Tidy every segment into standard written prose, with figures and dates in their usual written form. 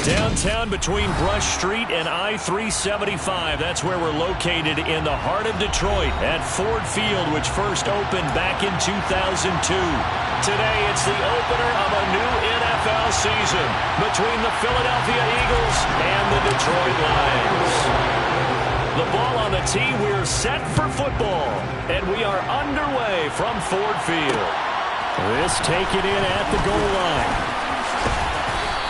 Downtown between Brush Street and I-375. That's where we're located in the heart of Detroit at Ford Field, which first opened back in 2002. Today, it's the opener of a new NFL season between the Philadelphia Eagles and the Detroit Lions. The ball on the tee, we're set for football, and we are underway from Ford Field. This taken in at the goal line.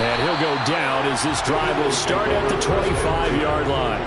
And he'll go down as this drive will start at the 25-yard line.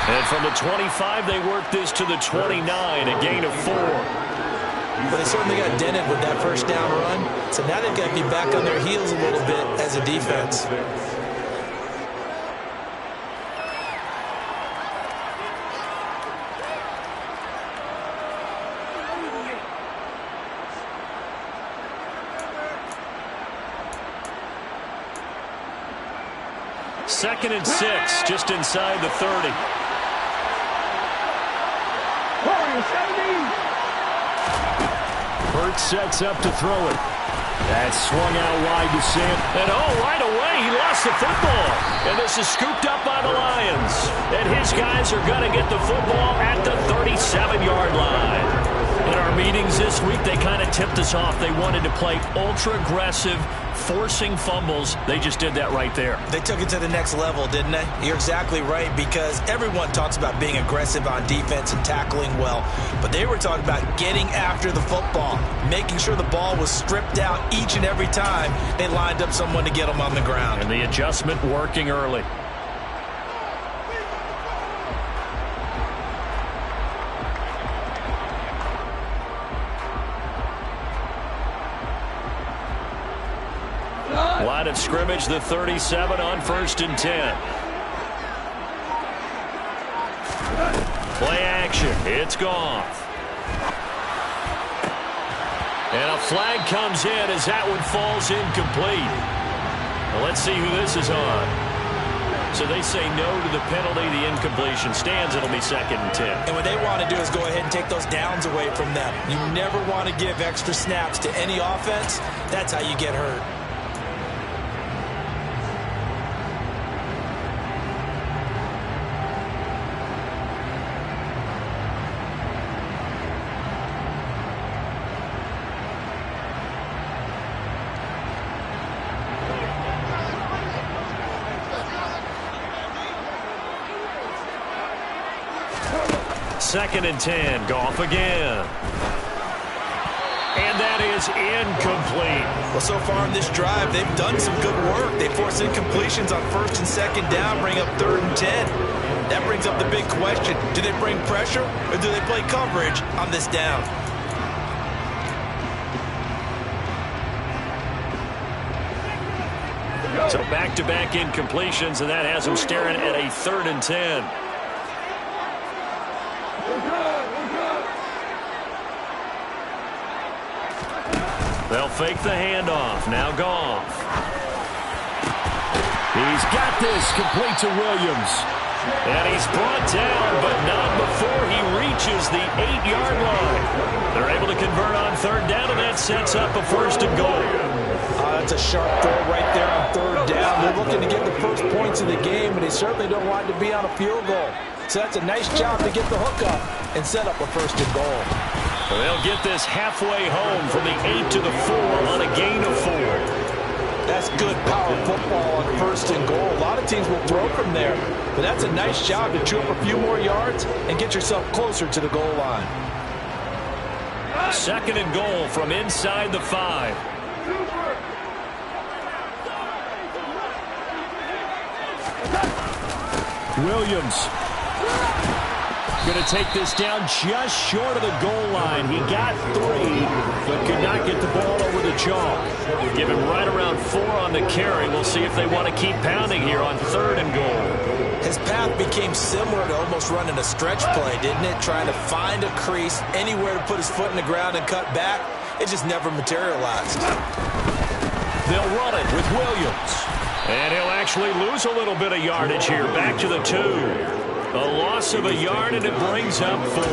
And from the 25, they work this to the 29, a gain of 4. Well, they certainly got dented with that first down run, so now they've got to be back on their heels a little bit as a defense. Second and 6, just inside the 30. Hurt sets up to throw it. That's swung out wide to Sam. And right away, he lost the football. And this is scooped up by the Lions. And his guys are going to get the football at the 37-yard line. In our meetings this week, they kind of tipped us off. They wanted to play ultra-aggressive, forcing fumbles. They just did that right there. They took it to the next level, didn't they? You're exactly right, because everyone talks about being aggressive on defense and tackling well. But they were talking about getting after the football, making sure the ball was stripped out each and every time they lined up someone to get them on the ground. And the adjustment working early. Line of scrimmage, the 37 on 1st and 10. Play action. It's gone. And a flag comes in as that one falls incomplete. Well, let's see who this is on. So they say no to the penalty. The incompletion stands. It'll be 2nd and 10. And what they want to do is go ahead and take those downs away from them. You never want to give extra snaps to any offense. That's how you get hurt. Second and 10. Goff again. And that is incomplete. Well, so far in this drive, they've done some good work. They force incompletions on 1st and 2nd down, bring up 3rd and 10. That brings up the big question. Do they bring pressure or do they play coverage on this down? So back-to-back incompletions, and that has them staring at a 3rd and 10. They'll fake the handoff. Now Goff. He's got this complete to Williams. And he's brought down, but not before he reaches the 8-yard line. They're able to convert on 3rd down, and that sets up a 1st and goal. That's a sharp throw right there on 3rd down. They're looking to get the first points of the game, and they certainly don't want it to be on a field goal. So that's a nice job to get the hook up and set up a 1st and goal. Well, they'll get this halfway home from the 8 to the 4 on a gain of 4. That's good power football on 1st and goal. A lot of teams will throw from there, but that's a nice job to chew up a few more yards and get yourself closer to the goal line. 2nd and goal from inside the 5. Williams. Going to take this down just short of the goal line. He got 3, but could not get the ball over the chalk. Give him right around 4 on the carry. We'll see if they want to keep pounding here on 3rd and goal. His path became similar to almost running a stretch play, didn't it? Trying to find a crease, anywhere to put his foot in the ground and cut back. It just never materialized. They'll run it with Williams. And he'll actually lose a little bit of yardage here. Back to the 2. A loss of a yard, and it brings up 4.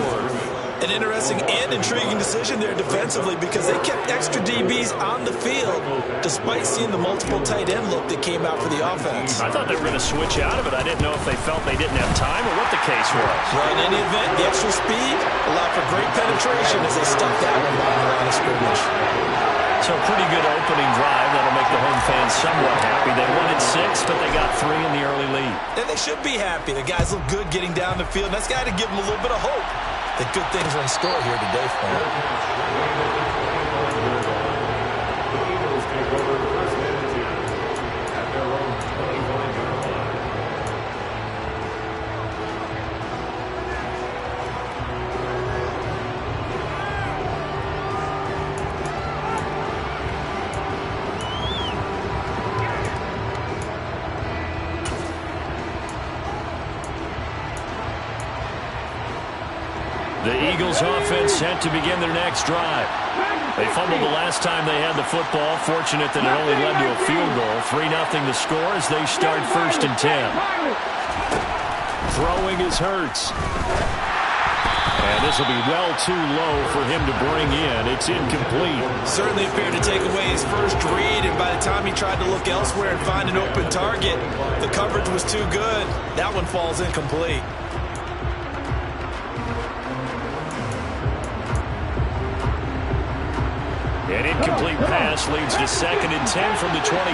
An interesting and intriguing decision there defensively because they kept extra DBs on the field despite seeing the multiple tight end look that came out for the offense. I thought they were going to switch out of it. I didn't know if they felt they didn't have time or what the case was. Well, in any event, the extra speed allowed for great penetration as they stuffed that one behind the line of scrimmage. So pretty good opening drive. That'll make the home fans somewhat happy. They wanted 6, but they got 3 in the early lead. And they should be happy. The guys look good getting down the field. That's got to give them a little bit of hope that good things are in store here today for them. The Eagles offense set to begin their next drive. They fumbled the last time they had the football. Fortunate that it only led to a field goal. 3-0 the score as they start 1st and 10. Throwing is Hurts. And this will be well too low for him to bring in. It's incomplete. Certainly appeared to take away his first read, and by the time he tried to look elsewhere and find an open target, the coverage was too good. That one falls incomplete. An incomplete pass leads to 2nd and 10 from the 25.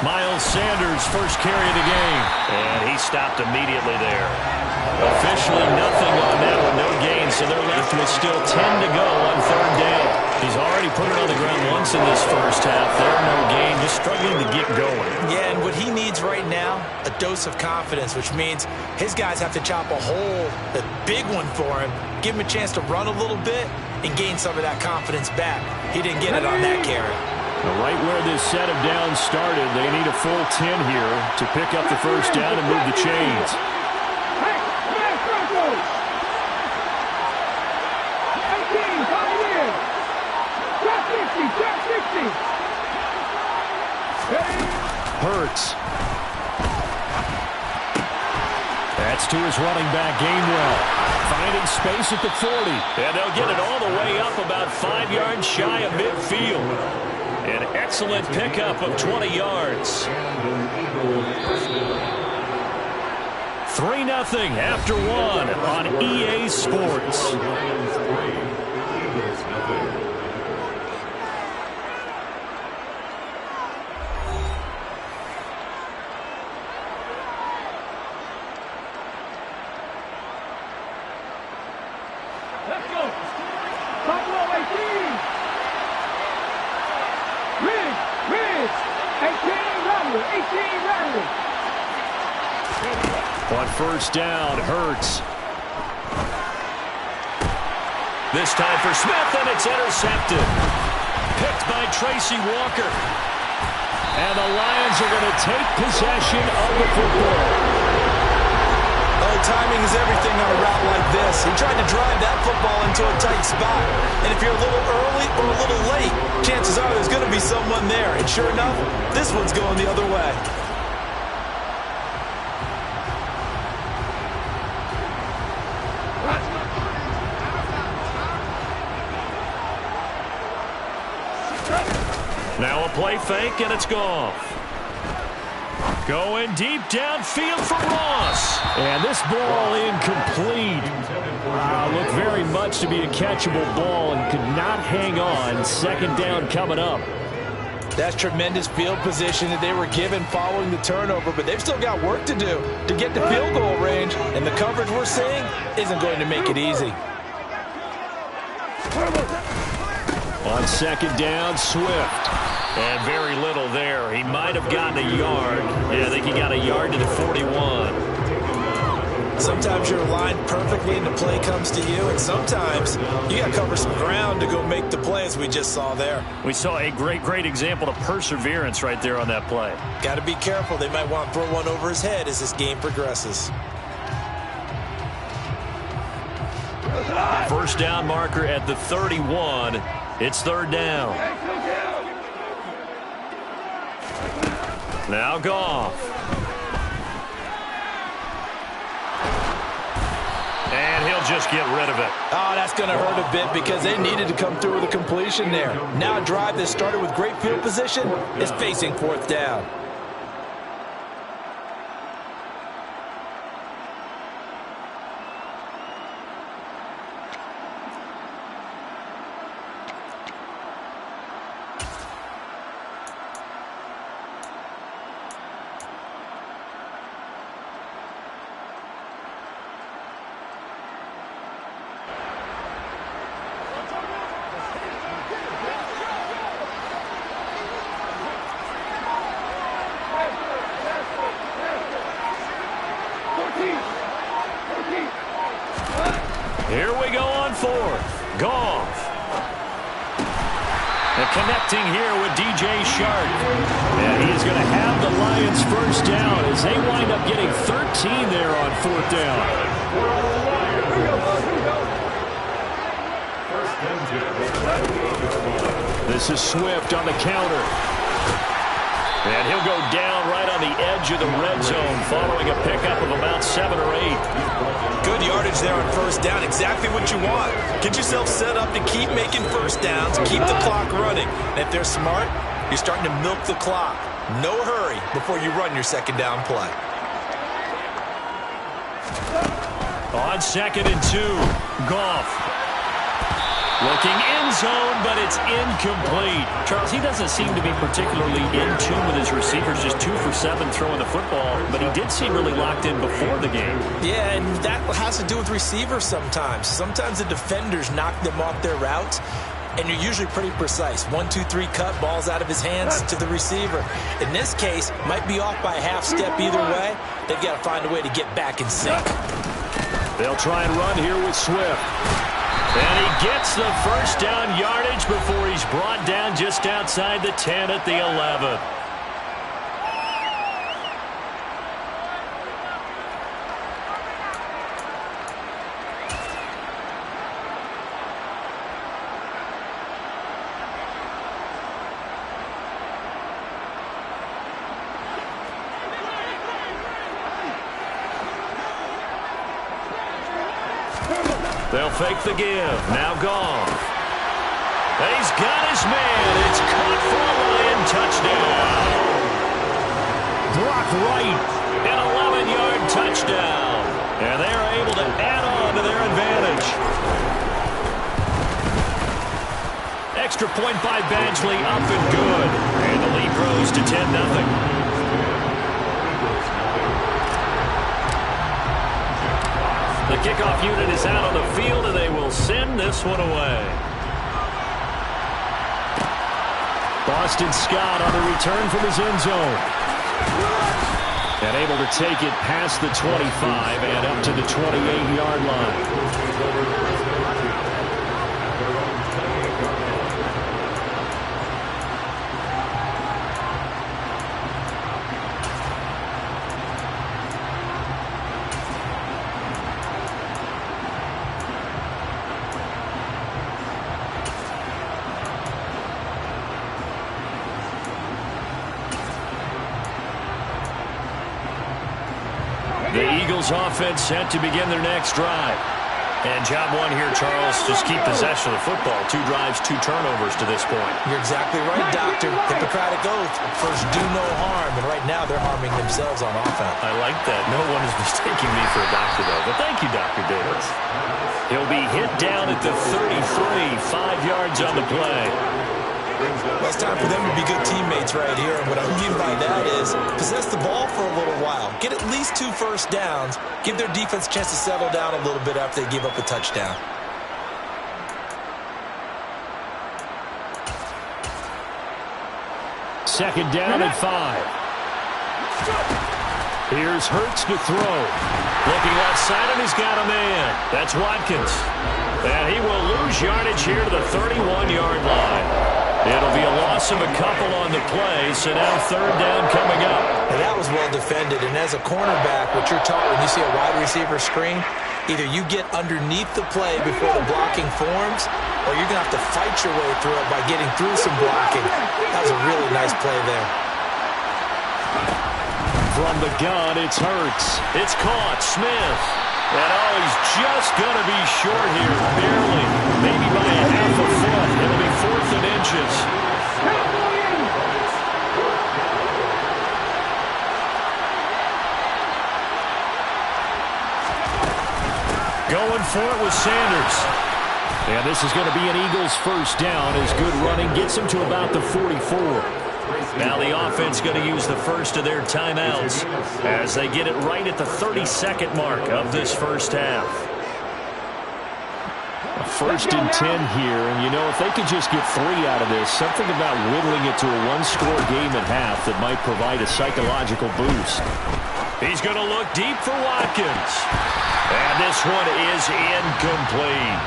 Miles Sanders' first carry of the game. And he stopped immediately there. Officially nothing on that one, no gain, so they're left with still 10 to go on 3rd down. He's already put it on the ground once in this first half. There, no gain, just struggling to get going. Yeah, and what he needs right now, a dose of confidence, which means his guys have to chop a hole, a big one for him, give him a chance to run a little bit and gain some of that confidence back. He didn't get it on that carry. Right where this set of downs started, they need a full 10 here to pick up the first down and move the chains. Hurts. That's to his running back, Gainwell. Finding space at the 40. And they'll get it all the way up about 5 yards shy of midfield. An excellent pickup of 20 yards. 3-0 after 1 on EA Sports. Let's go. Buffalo 18. Ridge. 18 Rattler. On first down, Hurts. This time for Smith, and it's intercepted. Picked by Tracy Walker. And the Lions are going to take possession of the football. Oh, timing is everything on a route like this. He tried to drive that football into a tight spot. And if you're a little early or a little late, chances are there's going to be someone there. And sure enough, this one's going the other way. Now a play fake, and it's gone. Going deep downfield for Ross. And this ball incomplete. Looked very much to be a catchable ball and could not hang on. 2nd down coming up. That's tremendous field position that they were given following the turnover, but they've still got work to do to get to field goal range, and the coverage we're seeing isn't going to make it easy. On 2nd down, Swift. And very little there. He might have gotten a yard. Yeah, I think he got a yard to the 41. Sometimes you're aligned perfectly and the play comes to you, and sometimes you got to cover some ground to go make the play, as we just saw there. We saw a great example of perseverance right there on that play. Got to be careful. They might want to throw one over his head as this game progresses. First down marker at the 31. It's third down. Now Goff. And he'll just get rid of it. Oh, that's going to hurt a bit because they needed to come through with a completion there. Now a drive that started with great field position is facing fourth down. Here we go on fourth. Goff. And connecting here with DJ Shark. And he is going to have the Lions first down as they wind up getting 13 there on fourth down. This is Swift on the counter. And he'll go down right on the edge of the red zone following a pickup of about 7 or 8. Good yardage there on first down. Exactly what you want. Get yourself set up to keep making first downs, keep the clock running. And if they're smart, you're starting to milk the clock. No hurry before you run your second down play. On second and 2, Goff. Looking in zone, but it's incomplete. Charles, he doesn't seem to be particularly in tune with his receivers, just 2 for 7 throwing the football, but he did seem really locked in before the game. Yeah, and that has to do with receivers sometimes. Sometimes the defenders knock them off their routes, and you're usually pretty precise. 1, 2, 3 cut, ball's out of his hands to the receiver. In this case, might be off by a half step either way. They've got to find a way to get back in sync. They'll try and run here with Swift. And he gets the first down yardage before he's brought down just outside the 10 at the 11. They'll fake the give. Now Goff. And he's got his man. It's caught for a Lion touchdown. Brock Wright, an 11-yard touchdown. And they are able to add on to their advantage. Extra point by Badgley, up and good. And the lead grows to 10-0. The kickoff unit is out on the field, and they will send this one away. Boston Scott on the return from his end zone. And able to take it past the 25 and up to the 28-yard line. The Eagles offense set to begin their next drive. And job one here, Charles, just keep possession of the football. 2 drives, 2 turnovers to this point. You're exactly right, Doctor. Hippocratic oath. First, do no harm. And right now, they're harming themselves on offense. I like that. No one is mistaking me for a doctor, though. But thank you, Dr. Davis. He'll be hit down at the 33, 5 yards on the play. Well, it's time for them to be good teammates right here. And what I mean by that is possess the ball for a little while. Get at least 2 first downs. Give their defense a chance to settle down a little bit after they give up a touchdown. Second down and 5. Here's Hurts to throw. Looking left side, and he's got a man. That's Watkins. And he will lose yardage here to the 31-yard line. It'll be a loss of a couple on the play, so now third down coming up. And that was well defended, and as a cornerback, what you're taught when you see a wide receiver screen, either you get underneath the play before the blocking forms, or you're going to have to fight your way through it by getting through some blocking. That was a really nice play there. From the gun, it's Hurts. It's caught. Smith. And oh, he's just going to be short here. Barely. Maybe by a half a foot. It'll be 4th and inches. Going for it with Sanders. And this is going to be an Eagles first down as good running gets him to about the 44. Now the offense going to use the first of their timeouts as they get it right at the 32nd mark of this first half. A 1st and 10 here, and you know, if they could just get 3 out of this, something about whittling it to a one-score game at half that might provide a psychological boost. He's going to look deep for Watkins. And this one is incomplete.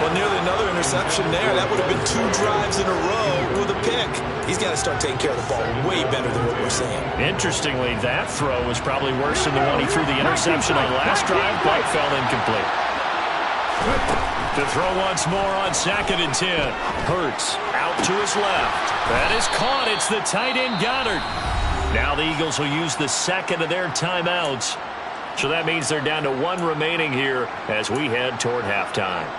Well, nearly another interception there. That would have been 2 drives in a row with a pick. He's got to start taking care of the ball way better than what we're seeing. Interestingly, that throw was probably worse than the one he threw the interception on last drive, but fell incomplete. To throw once more on 2nd and 10. Hurts out to his left. That is caught. It's the tight end Goddard. Now the Eagles will use the second of their timeouts. So that means they're down to 1 remaining here as we head toward halftime.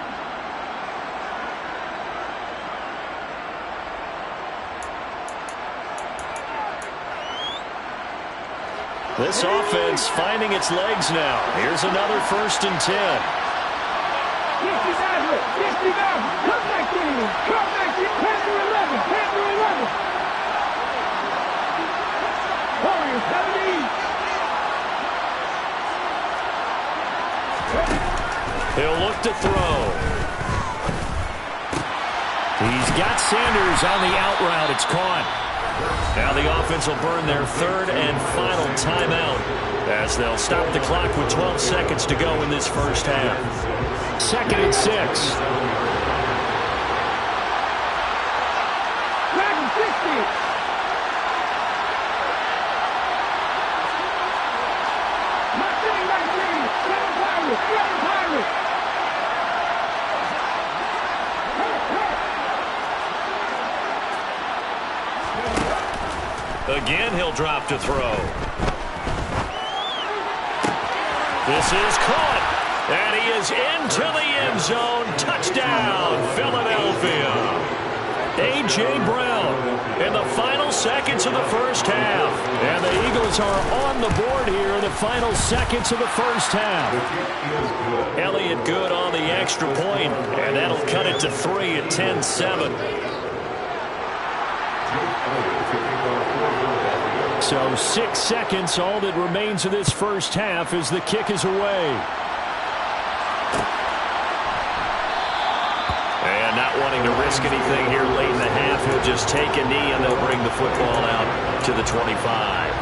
This offense finding its legs now. Here's another 1st and 10. Come back in. Come back in. 10 to 11. 10 to 11. Warriors 70. He'll look to throw. He's got Sanders on the out route. It's caught. Now the offense will burn their 3rd and final timeout as they'll stop the clock with 12 seconds to go in this first half. 2nd and 6. Back and 60. Not sitting back three. 7 Pirates. 7 Pirates. Again, he'll drop to throw. This is caught. And he is into the end zone. Touchdown, Philadelphia. A.J. Brown in the final seconds of the first half. And the Eagles are on the board here in the final seconds of the first half. Elliott good on the extra point, and that'll cut it to 3 at 10-7. So 6 seconds, all that remains of this first half as the kick is away. And not wanting to risk anything here late in the half, he'll just take a knee and they'll bring the football out to the 25.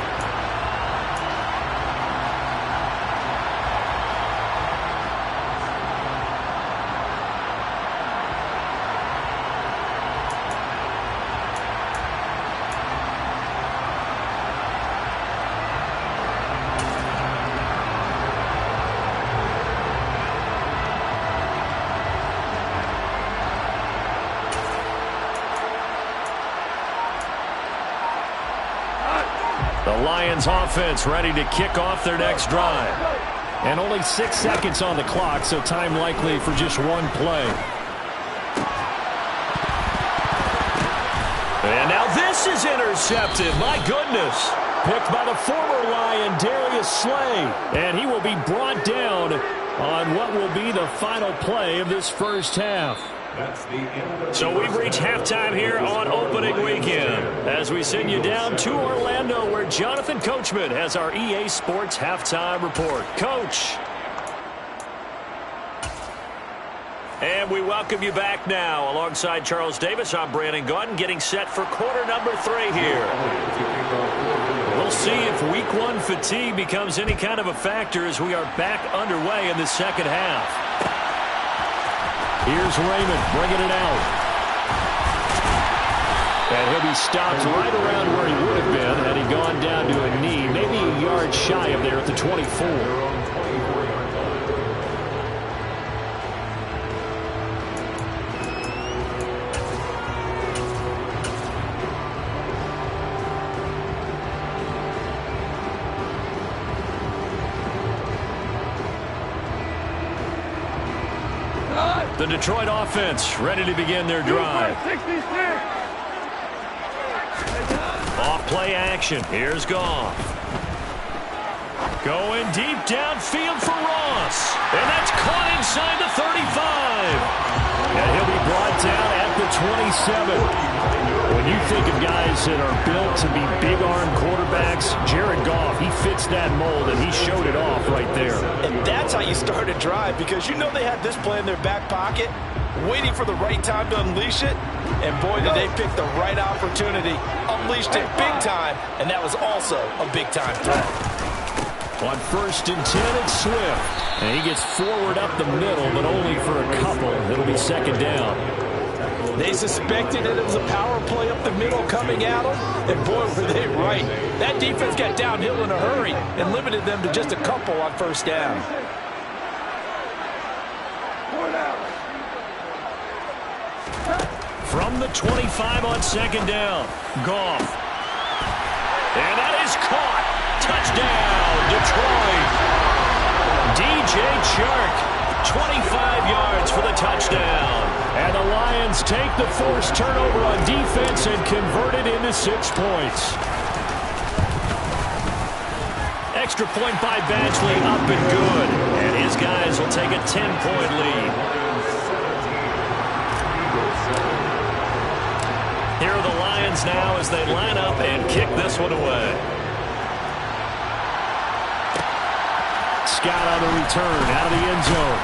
The Lions offense ready to kick off their next drive. And only 6 seconds on the clock, so time likely for just one play. And now this is intercepted. My goodness. Picked by the former Lion, Darius Slay. And he will be brought down on what will be the final play of this first half. So we've reached halftime here on opening weekend as we send you down to Orlando where Jonathan Coachman has our EA Sports halftime report. Coach. And we welcome you back now. Alongside Charles Davis, I'm Brandon Gordon getting set for quarter number 3 here. We'll see if week one fatigue becomes any kind of a factor as we are back underway in the second half. Here's Raymond bringing it out. And he'll be stopped right around where he would have been had he gone down to a knee, maybe a yard shy of there at the 24. The Detroit offense ready to begin their drive. Off play action. Here's Goff. Going deep downfield for Ross. And that's caught inside the 35. And he'll be brought down at the 27. When you think of guys that are built to be big-arm quarterbacks, Jared Goff, he fits that mold, and he showed it off right there. And that's how you start a drive, because you know they had this play in their back pocket, waiting for the right time to unleash it. And boy, did they pick the right opportunity. Unleashed it big time, and that was also a big-time throw. On 1st and 10, it's Swift. And he gets forward up the middle, but only for a couple. It'll be second down. They suspected that it was a power play up the middle coming at them, and boy, were they right. That defense got downhill in a hurry and limited them to just a couple on 1st down. From the 25 on 2nd down, Goff. And that is caught. Touchdown, Detroit. DJ Chark, 25 yards for the touchdown. And the Lions take the forced turnover on defense and convert it into 6 points. Extra point by Badgley, up and good. And his guys will take a 10-point lead. Here are the Lions now as they line up and kick this one away. Scott on the return out of the end zone.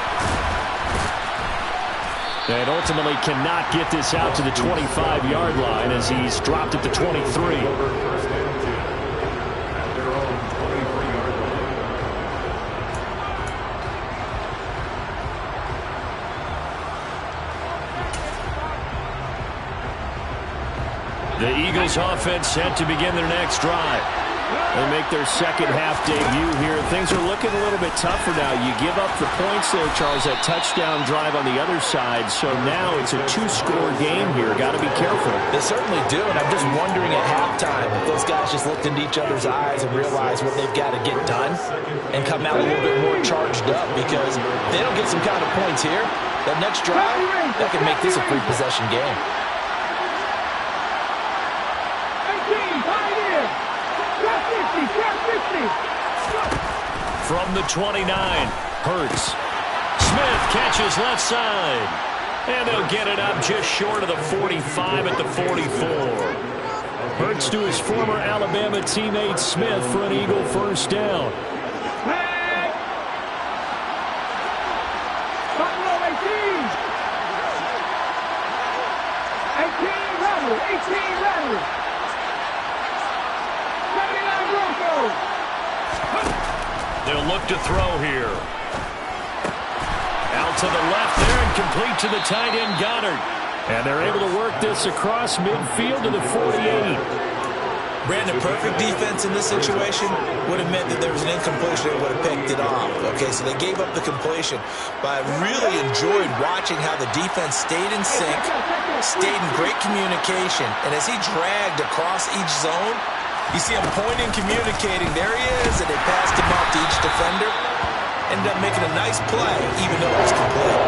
And ultimately cannot get this out to the 25-yard line as he's dropped at the 23. The Eagles offense set to begin their next drive. They make their second half debut here. Things are looking a little bit tougher now. You give up the points there, Charles, that touchdown drive on the other side. So now it's a 2-score game here. Got to be careful. They certainly do, and I'm just wondering at halftime if those guys just looked into each other's eyes and realized what they've got to get done and come out a little bit more charged up, because if they don't get some kind of points here, that next drive, that could make this a 3-possession game. From the 29, Hurts. Smith catches left side. And they'll get it up just short of the 45 at the 44. Hurts to his former Alabama teammate Smith for an Eagle first down. 18 Rebels. 79 Broncos. They'll look to throw here. Out to the left there and complete to the tight end Goddard. And they're able to work this across midfield to the 48. Brandon, perfect defense in this situation would have meant that there was an incompletion that would have picked it off. Okay, so they gave up the completion. But I really enjoyed watching how the defense stayed in sync, stayed in great communication. And as he dragged across each zone, you see him pointing, communicating. There he is, and they passed him off to each defender. Ended up making a nice play, even though it was complete.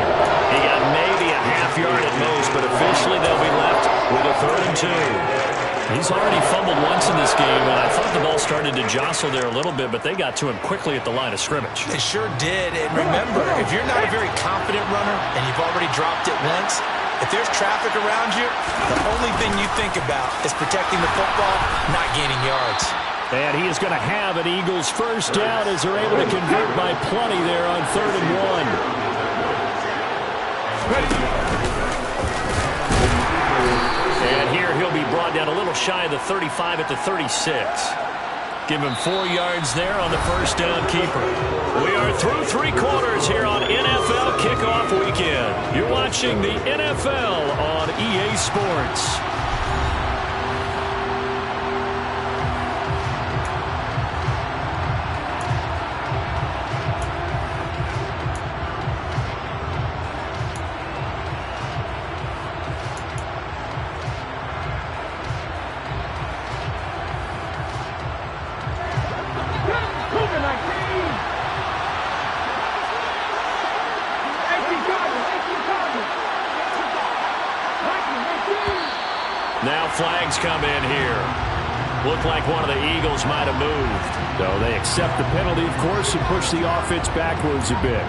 He got maybe a half yard at most, but officially they'll be left with a 3rd and 2. He's already fumbled once in this game, and I thought the ball started to jostle there a little bit, but they got to him quickly at the line of scrimmage. They sure did. And remember, if you're not a very confident runner and you've already dropped it once, if there's traffic around you, the only thing you think about is protecting the football, not gaining yards. And he is going to have an Eagles first down as they're able to convert by plenty there on 3rd and 1. And here he'll be brought down a little shy of the 35 at the 36. Give him 4 yards there on the first down keeper. We are through 3 quarters here on NFL Kickoff Weekend. You're watching the NFL on EA Sports. Now flags come in here. Looked like one of the Eagles might have moved. So they accept the penalty, of course, and push the offense backwards a bit.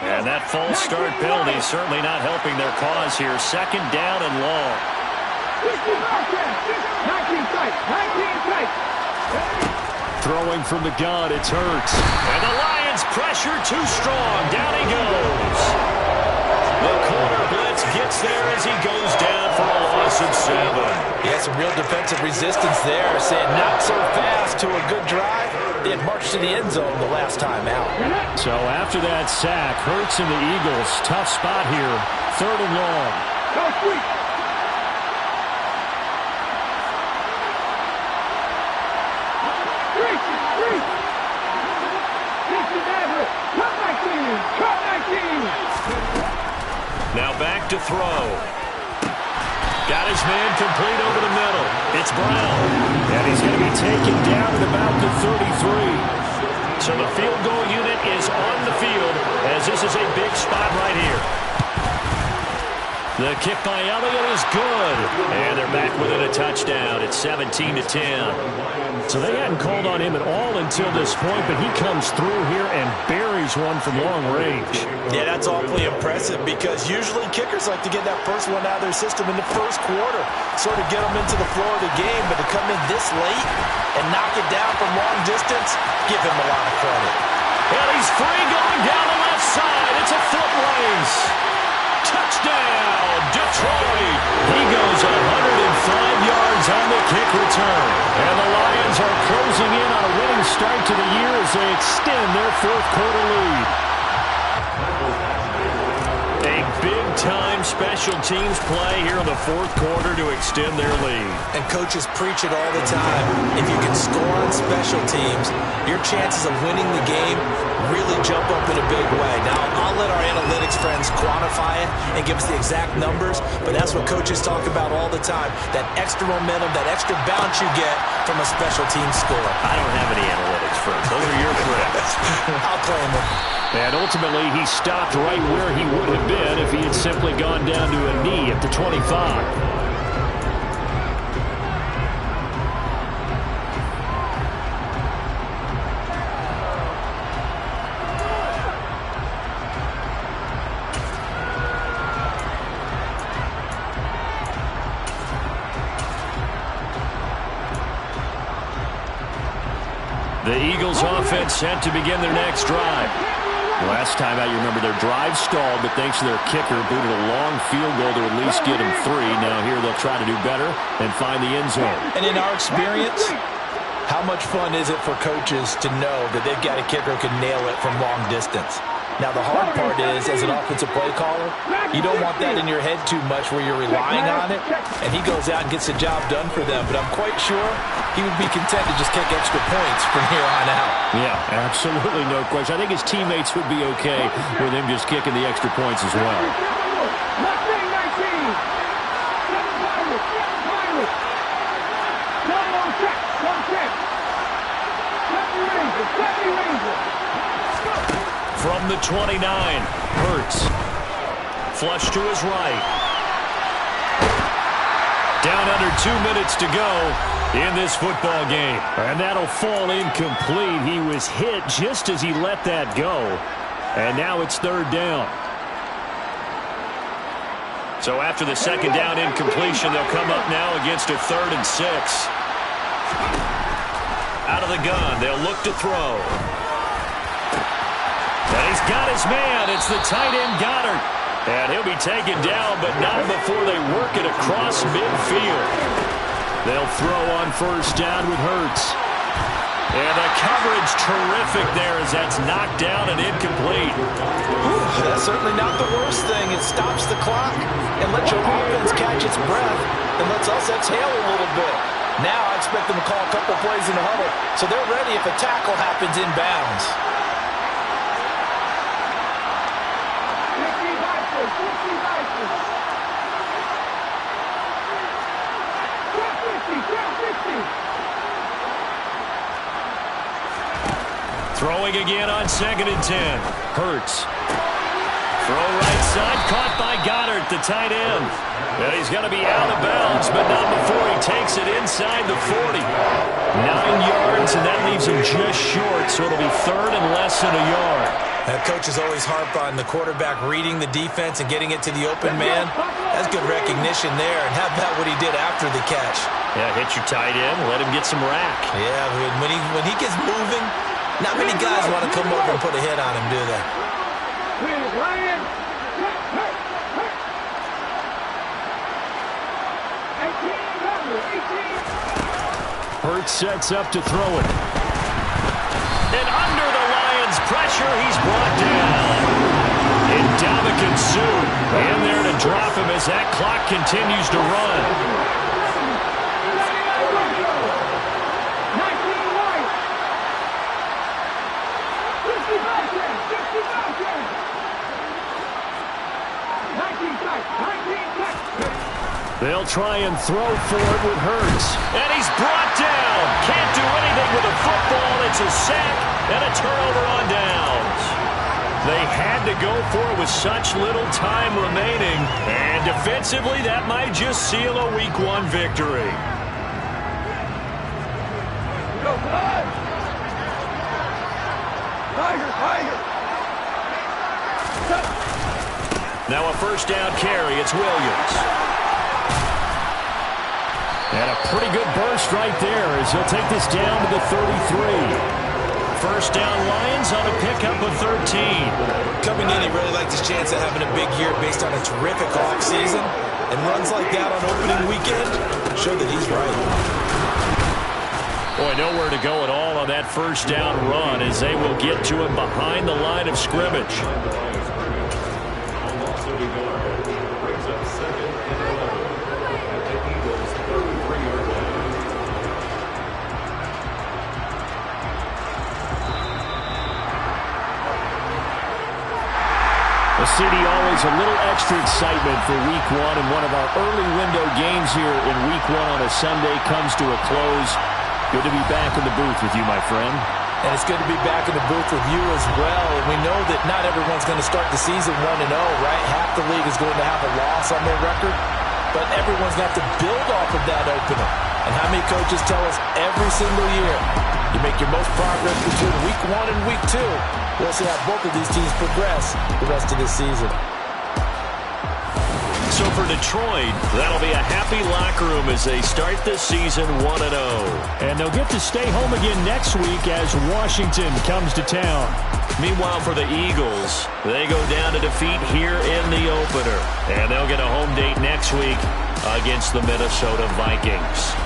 And that false start penalty certainly not helping their cause here. 2nd down and long. Throwing from the gun, it's Hurts. And the Lions pressure too strong. Down he goes. The corner blitz gets there as he goes down for a loss of 7. Yeah, some real defensive resistance there, saying not so fast to a good drive. They had marched to the end zone the last time out. So after that sack, Hurts and the Eagles, tough spot here. 3rd and long. Now back to throw. Got his man complete over the middle. It's Brown. And he's going to be taken down at about the 33. So the field goal unit is on the field as this is a big spot right here. The kick by Elliott is good. And they're back within a touchdown. It's 17-10. So they hadn't called on him at all until this point, but he comes through here and buries one from long range. Yeah, that's awfully impressive because usually kickers like to get that first one out of their system in the first quarter, sort of get them into the flow of the game, but to come in this late and knock it down from long distance, give him a lot of credit. And he's free going down the left side. It's a foot race. Touchdown, Detroit. He goes 105 yards on the kick return. And the Lions are closing in on a winning start to the year as they extend their 4th quarter lead. A big-time special teams play here in the 4th quarter to extend their lead. And coaches preach it all the time. If you can score on special teams, your chances of winning the game really jump up in a big way. Now, I'll let our analytics friends quantify it and give us the exact numbers, but that's what coaches talk about all the time, that extra momentum, that extra bounce you get from a special team score. I don't have any analytics friends. Those are your friends. I'll claim them. And ultimately, he stopped right where he would have been if he had simply gone down to a knee at the 25. The Eagles offense set to begin their next drive. Last time out, you remember their drive stalled, but thanks to their kicker, booted a long field goal to at least get them 3. Now here they'll try to do better and find the end zone. And in our experience, how much fun is it for coaches to know that they've got a kicker who can nail it from long distance? Now, the hard part is, as an offensive play caller, you don't want that in your head too much where you're relying on it, and he goes out and gets the job done for them. But I'm quite sure he would be content to just kick extra points from here on out. Yeah, absolutely no question. I think his teammates would be okay with him just kicking the extra points as well. From the 29, Hurts. Flush to his right. Down under 2 minutes to go in this football game. And that'll fall incomplete. He was hit just as he let that go. And now it's 3rd down. So after the second down incompletion, they'll come up now against a 3rd and 6. Out of the gun, they'll look to throw. And he's got his man. It's the tight end Goddard. And he'll be taken down, but not before they work it across midfield. They'll throw on first down with Hurts. And the coverage terrific there as that's knocked down and incomplete. That's certainly not the worst thing. It stops the clock and lets your offense catch its breath and lets us exhale a little bit. Now I expect them to call a couple plays in the huddle so they're ready if a tackle happens inbounds. 50. Throwing again on 2nd and 10. Hurts. Throw right side, caught by Goddard, the tight end. And he's going to be out of bounds, but not before he takes it inside the 40. 9 yards, and that leaves him just short, so it'll be 3rd and less than a yard. That coach is always harp on the quarterback reading the defense and getting it to the open man. That's good recognition there. And how about what he did after the catch? Yeah, hit your tight end, let him get some rack. Yeah, when he gets moving, not many guys want to come over and put a hit on him, do they? Hurts sets up to throw it. And under the Lions' pressure, he's brought down. And Dominican Sue in there to drop him as that clock continues to run. They'll try and throw for it with Hurts. And he's brought down. Can't do anything with a football. It's a sack and a turnover on downs. They had to go for it with such little time remaining. And defensively, that might just seal a Week 1 victory. Go, Bud! Tiger! Now a first down carry. It's Williams. And a pretty good burst right there as he'll take this down to the 33. First down Lions on a pickup of 13. Coming in, he really liked his chance of having a big year based on a terrific offseason. And runs like that on opening weekend show that he's right. Boy, nowhere to go at all on that first down run as they will get to him behind the line of scrimmage. The city always a little extra excitement for Week 1, and one of our early window games here in Week 1 on a Sunday comes to a close. Good to be back in the booth with you, my friend. And it's good to be back in the booth with you as well. And we know that not everyone's going to start the season 1-0, right? Half the league is going to have a loss on their record, but everyone's got to build off of that opener. And how many coaches tell us every single year, you make your most progress between Week 1 and Week 2. We'll see how both of these teams progress the rest of this season. So for Detroit, that'll be a happy locker room as they start this season 1-0. And they'll get to stay home again next week as Washington comes to town. Meanwhile, for the Eagles, they go down to defeat here in the opener. And they'll get a home date next week against the Minnesota Vikings.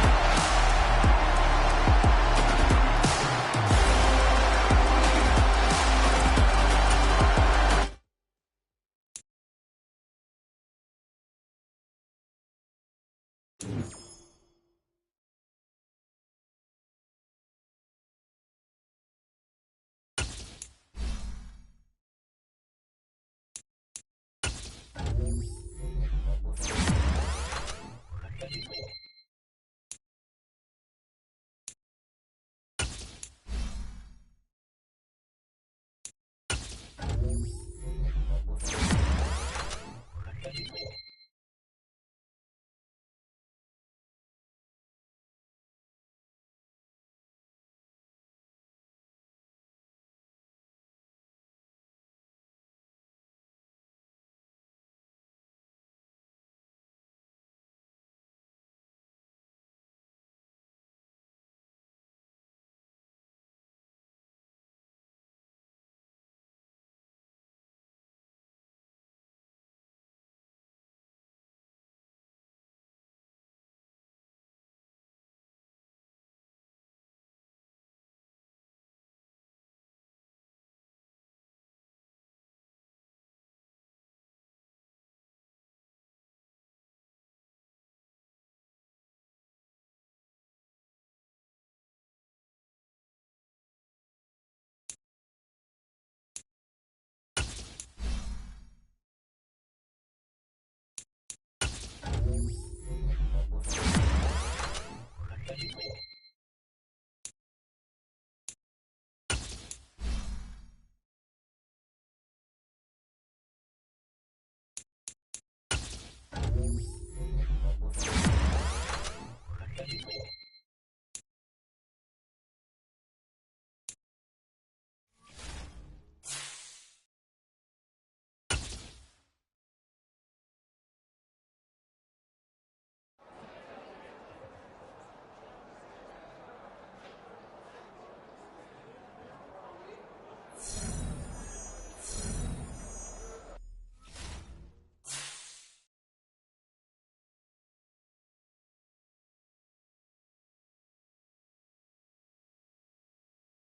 in.